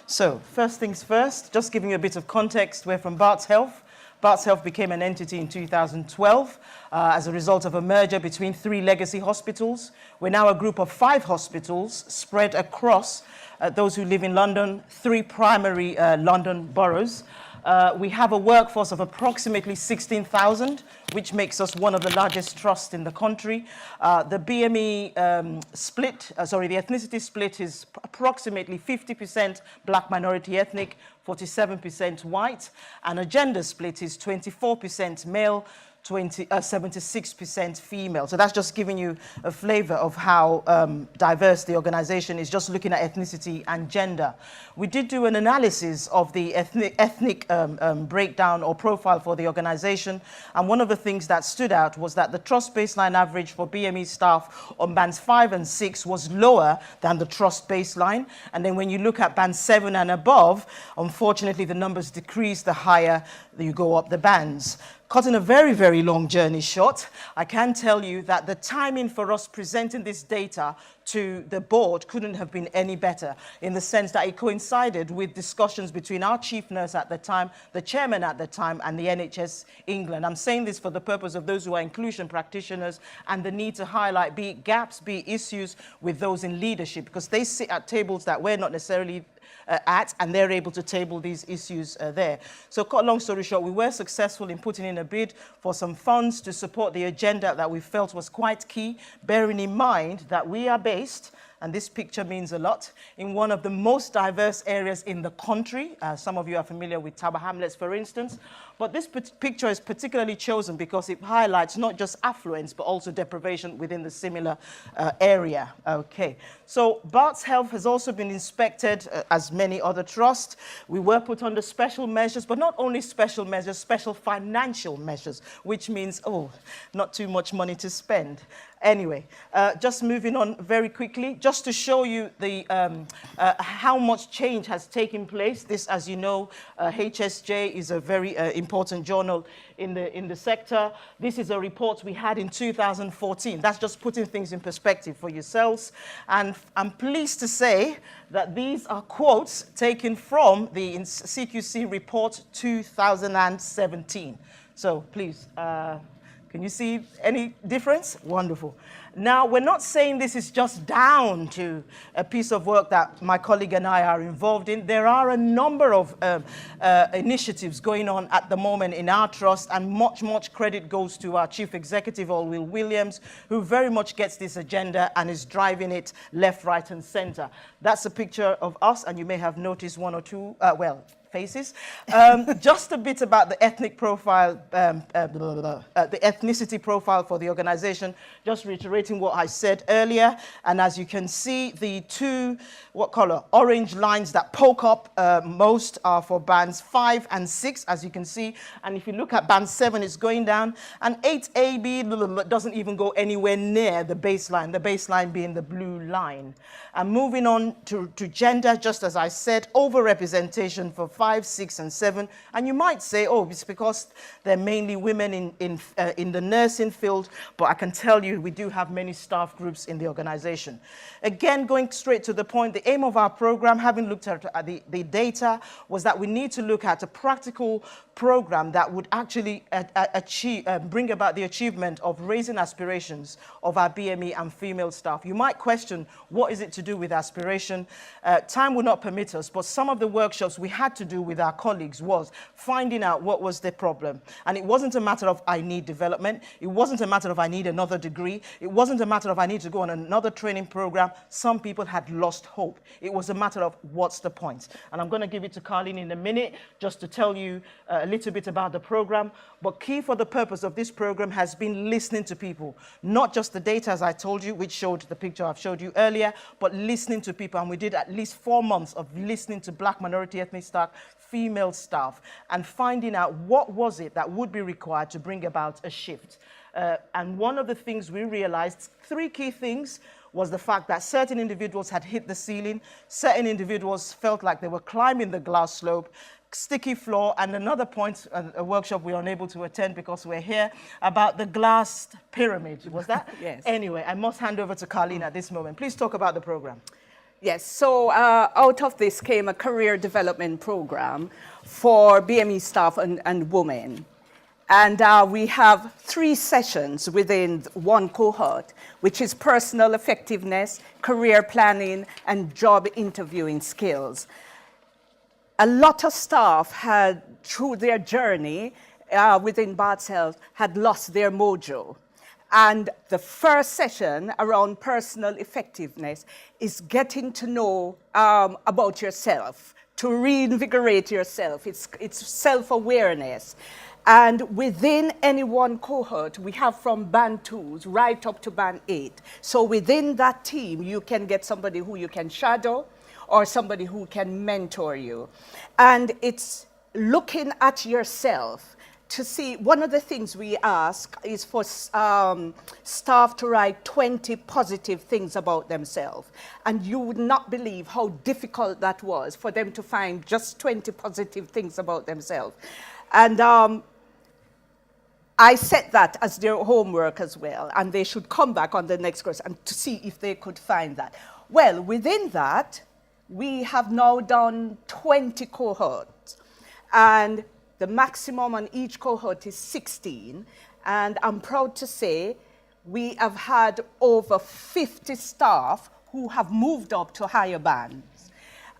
So, first things first, just giving you a bit of context, we're from Barts Health. Barts Health became an entity in 2012 as a result of a merger between 3 legacy hospitals. We're now a group of 5 hospitals spread across those who live in London, 3 primary London boroughs. We have a workforce of approximately 16,000, which makes us one of the largest trusts in the country. The BME the ethnicity split is approximately 50% black minority ethnic, 47% white, and a gender split is 24% male, 76% female. So that's just giving you a flavor of how diverse the organization is, just looking at ethnicity and gender. We did do an analysis of the ethnic breakdown or profile for the organization, and one of the things that stood out was that the trust baseline average for BME staff on bands 5 and 6 was lower than the trust baseline, and then when you look at band 7 and above, unfortunately the numbers decrease the higher you go up the bands. Cutting a very, very long journey short, I can tell you that the timing for us presenting this data to the board couldn't have been any better, in the sense that it coincided with discussions between our chief nurse at the time, the chairman at the time, and the NHS England. I'm saying this for the purpose of those who are inclusion practitioners and the need to highlight be it gaps, be it issues with those in leadership, because they sit at tables that we're not necessarily at, and they're able to table these issues there. So cut long story short, we were successful in putting in a bid for some funds to support the agenda that we felt was quite key, bearing in mind that we are based, and this picture means a lot, in one of the most diverse areas in the country. Some of you are familiar with Tower Hamlets, for instance. But this picture is particularly chosen because it highlights not just affluence, but also deprivation within the similar area. Okay, so Barts Health has also been inspected as many other trusts. We were put under special measures, but not only special measures, special financial measures, which means, oh, not too much money to spend. Anyway, just moving on very quickly, just to show you the how much change has taken place. This, as you know, HSJ is a very important journal in the sector. This is a report we had in 2014. That's just putting things in perspective for yourselves. And I'm pleased to say that these are quotes taken from the CQC report 2017. So please, can you see any difference? Wonderful. Now, we're not saying this is just down to a piece of work that my colleague and I are involved in. There are a number of initiatives going on at the moment in our trust, and much credit goes to our Chief Executive, Will Williams, who very much gets this agenda and is driving it left, right, and center. That's a picture of us, and you may have noticed one or two, faces. Just a bit about the ethnic profile, the ethnicity profile for the organization, just reiterating what I said earlier. And as you can see, the 2, what color? Orange lines that poke up most are for bands 5 and 6, as you can see. And if you look at band 7, it's going down. And 8AB doesn't even go anywhere near the baseline being the blue line. And moving on to gender, just as I said, overrepresentation for 5, 6, and 7. And you might say, oh, it's because they're mainly women in the nursing field, but I can tell you we do have many staff groups in the organization. Again, going straight to the point, the aim of our program, having looked at the data, was that we need to look at a practical program that would actually bring about the achievement of raising aspirations of our BME and female staff. You might question, what is it to do with aspiration? Time will not permit us, but some of the workshops we had to do with our colleagues was finding out what was the problem. And it wasn't a matter of I need development. It wasn't a matter of I need another degree. It wasn't a matter of I need to go on another training program. Some people had lost hope. It was a matter of what's the point? And I'm going to give it to Karlene in a minute just to tell you a little bit about the program. But key for the purpose of this program has been listening to people, not just the data, as I told you, which showed the picture I've showed you earlier, but listening to people. And we did at least 4 months of listening to black minority ethnic staff, female staff, and finding out what was it that would be required to bring about a shift. And one of the things we realized, 3 key things, was the fact that certain individuals had hit the ceiling, certain individuals felt like they were climbing the glass slope, sticky floor, and another point, a workshop we were unable to attend because we're here, about the glass pyramid. Was that? Yes. Anyway, I must hand over to Karlene at this moment. Please talk about the program. Yes, so out of this came a career development program for BME staff and women. And we have 3 sessions within one cohort, which is personal effectiveness, career planning, and job interviewing skills. A lot of staff had, through their journey within Barts Health, had lost their mojo. And the first session around personal effectiveness is getting to know about yourself, to reinvigorate yourself. It's self-awareness. And within any one cohort, we have from band 2s right up to band 8. So within that team, you can get somebody who you can shadow or somebody who can mentor you. And it's looking at yourself to see. One of the things we ask is for staff to write 20 positive things about themselves. And you would not believe how difficult that was for them to find just 20 positive things about themselves. And I set that as their homework as well, and they should come back on the next course and to see if they could find that. Well, within that, we have now done 20 cohorts, and the maximum on each cohort is 16, and I'm proud to say we have had over 50 staff who have moved up to higher bands.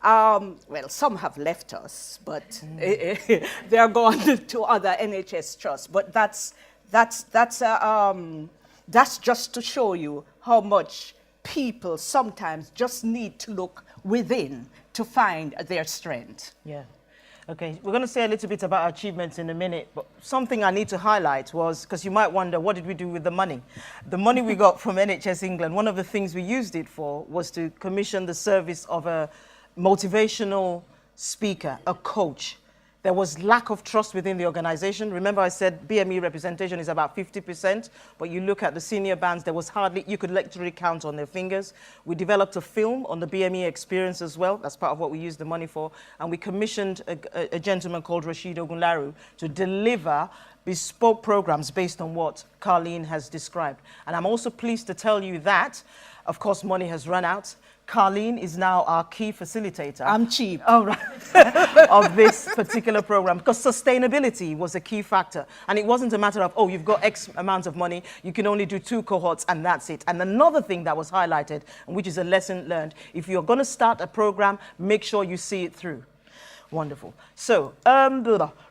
Well, some have left us, but they are gone to other NHS trusts. But that's just to show you how much people sometimes just need to look within to find their strength. Yeah. Okay, we're going to say a little bit about our achievements in a minute, but something I need to highlight was, because you might wonder, what did we do with the money? The money we got from NHS England, one of the things we used it for was to commission the service of a motivational speaker, a coach. There was lack of trust within the organization. Remember I said BME representation is about 50%, but you look at the senior bands, there was hardly, you could literally count on their fingers. We developed a film on the BME experience as well. That's part of what we used the money for. And we commissioned a gentleman called Rashid Ogunlaru to deliver bespoke programs based on what Karlene has described. And I'm also pleased to tell you that, of course, money has run out. Karlene is now our key facilitator. I'm cheap. Oh, right. Of this particular program, because sustainability was a key factor. And it wasn't a matter of, oh, you've got X amount of money, you can only do 2 cohorts and that's it. And another thing that was highlighted, and which is a lesson learned, if you're going to start a program, make sure you see it through. Wonderful. So,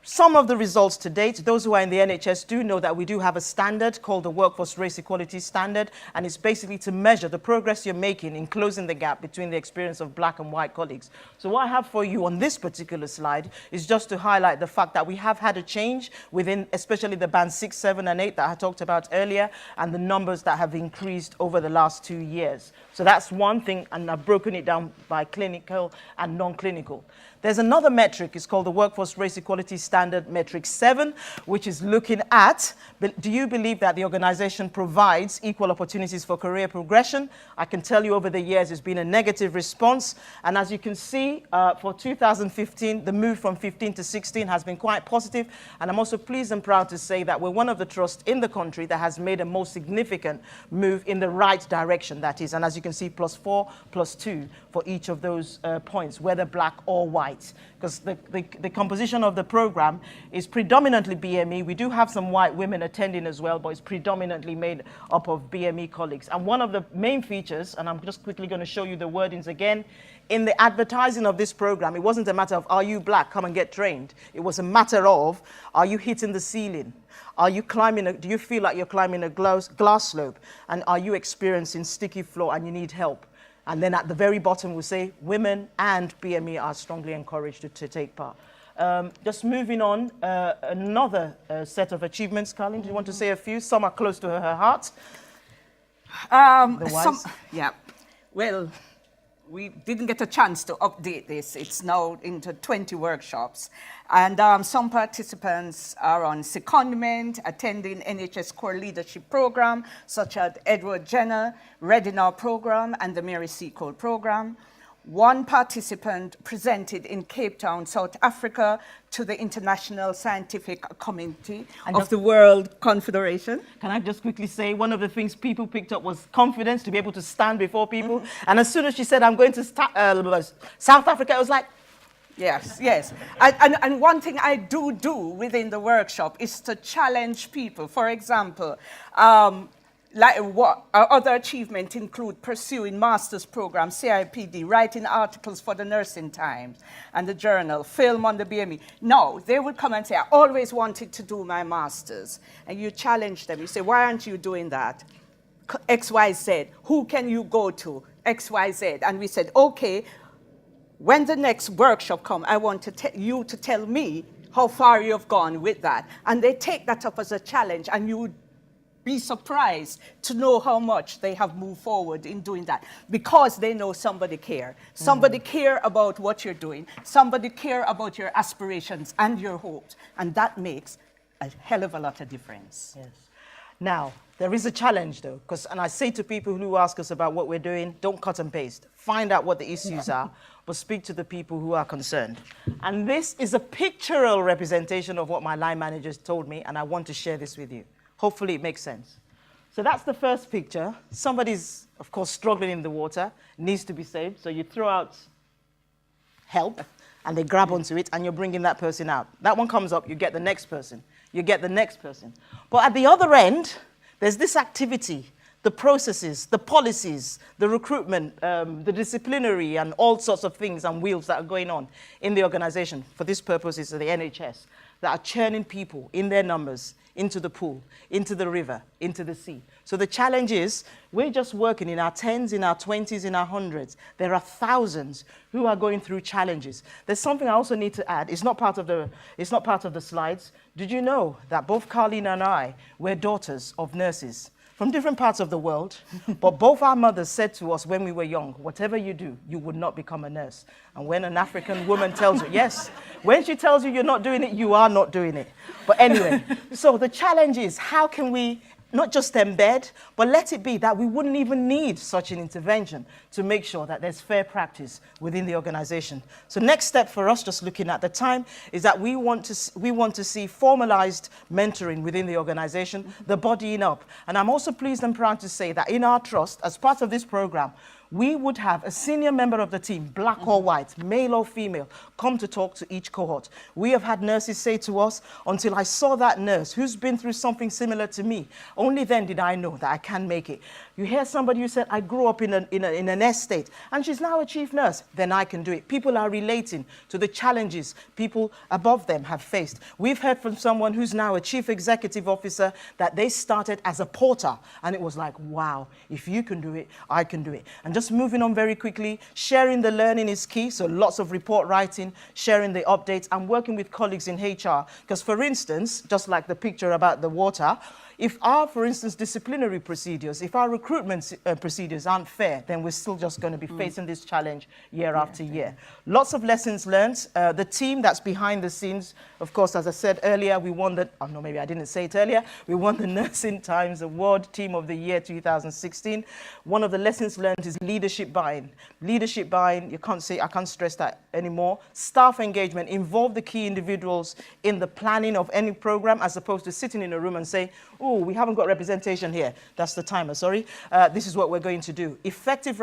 some of the results to date, those who are in the NHS do know that we do have a standard called the Workforce Race Equality Standard, and it's basically to measure the progress you're making in closing the gap between the experience of black and white colleagues. So what I have for you on this particular slide is just to highlight the fact that we have had a change within, especially the band 6, 7, and 8 that I talked about earlier, and the numbers that have increased over the last 2 years. So that's one thing, and I've broken it down by clinical and non-clinical. There's another metric, it's called the Workforce Race Equality Standard Metric 7, which is looking at, do you believe that the organization provides equal opportunities for career progression? I can tell you over the years it's been a negative response. And as you can see, for 2015, the move from 15 to 16 has been quite positive. And I'm also pleased and proud to say that we're one of the trusts in the country that has made a most significant move in the right direction, that is. And as you can see, +4, +2 for each of those points, whether black or white. Because the composition of the program is predominantly BME. We do have some white women attending as well, but it's predominantly made up of BME colleagues. And one of the main features, and I'm just quickly going to show you the wordings again, in the advertising of this program, it wasn't a matter of, are you black, come and get trained. It was a matter of, are you hitting the ceiling? Are you climbing, do you feel like you're climbing a glass slope? And are you experiencing sticky floor and you need help? And then at the very bottom, we'll say women and BME are strongly encouraged to take part. Just moving on, another set of achievements. Karlene, do you want to say a few? Some are close to her heart. Yeah. Well, we didn't get a chance to update this. It's now into 20 workshops. And some participants are on secondment, attending NHS Core Leadership Program, such as Edward Jenner, Redinor Program, and the Mary Seacole Program. one participant presented in Cape Town, South Africa, to the International Scientific Committee of the World Confederation. Can I just quickly say, one of the things people picked up was confidence to be able to stand before people. And as soon as she said, I'm going to South Africa, I was like, yes, yes. And one thing I do within the workshop is to challenge people. For example, like what our other achievements include pursuing master's program, CIPD, writing articles for the Nursing Times and the Journal, film on the BME. No, they would come and say, I always wanted to do my master's. And you challenge them. You say, why aren't you doing that? XYZ. Who can you go to? XYZ. And we said, okay, when the next workshop comes, I want you to tell me how far you've gone with that. And they take that up as a challenge, and you would be surprised to know how much they have moved forward in doing that, because they know somebody care. Somebody care about what you're doing. Somebody care about your aspirations and your hopes. And that makes a hell of a lot of difference. Yes. Now, there is a challenge though, and I say to people who ask us about what we're doing, don't cut and paste. Find out what the issues are, but speak to the people who are concerned. And this is a pictorial representation of what my line managers told me, and I want to share this with you. Hopefully it makes sense. So that's the first picture. Somebody's, of course, struggling in the water, needs to be saved. So you throw out help, and they grab onto it, and you're bringing that person out. That one comes up, you get the next person. You get the next person. But at the other end, there's this activity, the processes, the policies, the recruitment, the disciplinary, and all sorts of things and wheels that are going on in the organization. For this purpose, it's the NHS, that are churning people in their numbers into the pool, into the river, into the sea. So the challenge is, we're just working in our 10s, in our 20s, in our 100s. There are thousands who are going through challenges. There's something I also need to add. It's not part of the slides. Did you know that both Karlene and I were daughters of nurses from different parts of the world, but both our mothers said to us when we were young, whatever you do, you would not become a nurse. And when an African woman tells you, yes, when she tells you you're not doing it, you are not doing it. But anyway, so the challenge is, how can we not just embed, but let it be that we wouldn't even need such an intervention to make sure that there's fair practice within the organization. So next step for us, just looking at the time, is that we want to see formalized mentoring within the organization, the bodying up. And I'm also pleased and proud to say that in our trust, as part of this program, we would have a senior member of the team, black or white, male or female, come to talk to each cohort. We have had nurses say to us, until I saw that nurse who's been through something similar to me, only then did I know that I can make it. You hear somebody who said, I grew up in an estate, and she's now a chief nurse, then I can do it. People are relating to the challenges people above them have faced. We've heard from someone who's now a chief executive officer that they started as a porter, and it was like, wow, if you can do it, I can do it. And just moving on very quickly, sharing the learning is key, so lots of report writing, sharing the updates, and working with colleagues in HR. Because for instance, just like the picture about the water, if our, for instance, disciplinary procedures, if our recruitment procedures aren't fair, then we're still just going to be facing this challenge year after year. Lots of lessons learned. The team that's behind the scenes, of course, as I said earlier, we won the, oh no, maybe I didn't say it earlier, we won the Nursing Times Award, Team of the Year 2016. One of the lessons learned is leadership buying. Leadership buying, you can't say, I can't stress that anymore. Staff engagement, involve the key individuals in the planning of any program, as opposed to sitting in a room and say, oh, we haven't got representation here. That's the timer, sorry. This is what we're going to do. Effective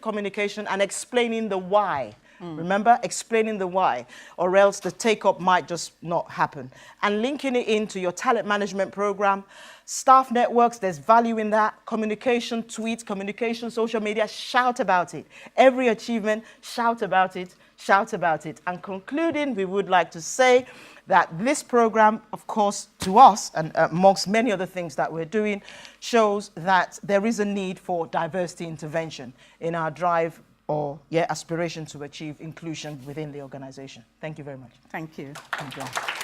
communication and explaining the why. Remember, explaining the why, or else the take-up might just not happen. And linking it into your talent management program, staff networks, there's value in that. Communication, tweets, communication, social media, shout about it. Every achievement, shout about it, shout about it. And concluding, we would like to say that this program, of course, to us, and amongst many other things that we're doing, shows that there is a need for diversity intervention in our drive or aspiration to achieve inclusion within the organization. Thank you very much. Thank you. Thank you.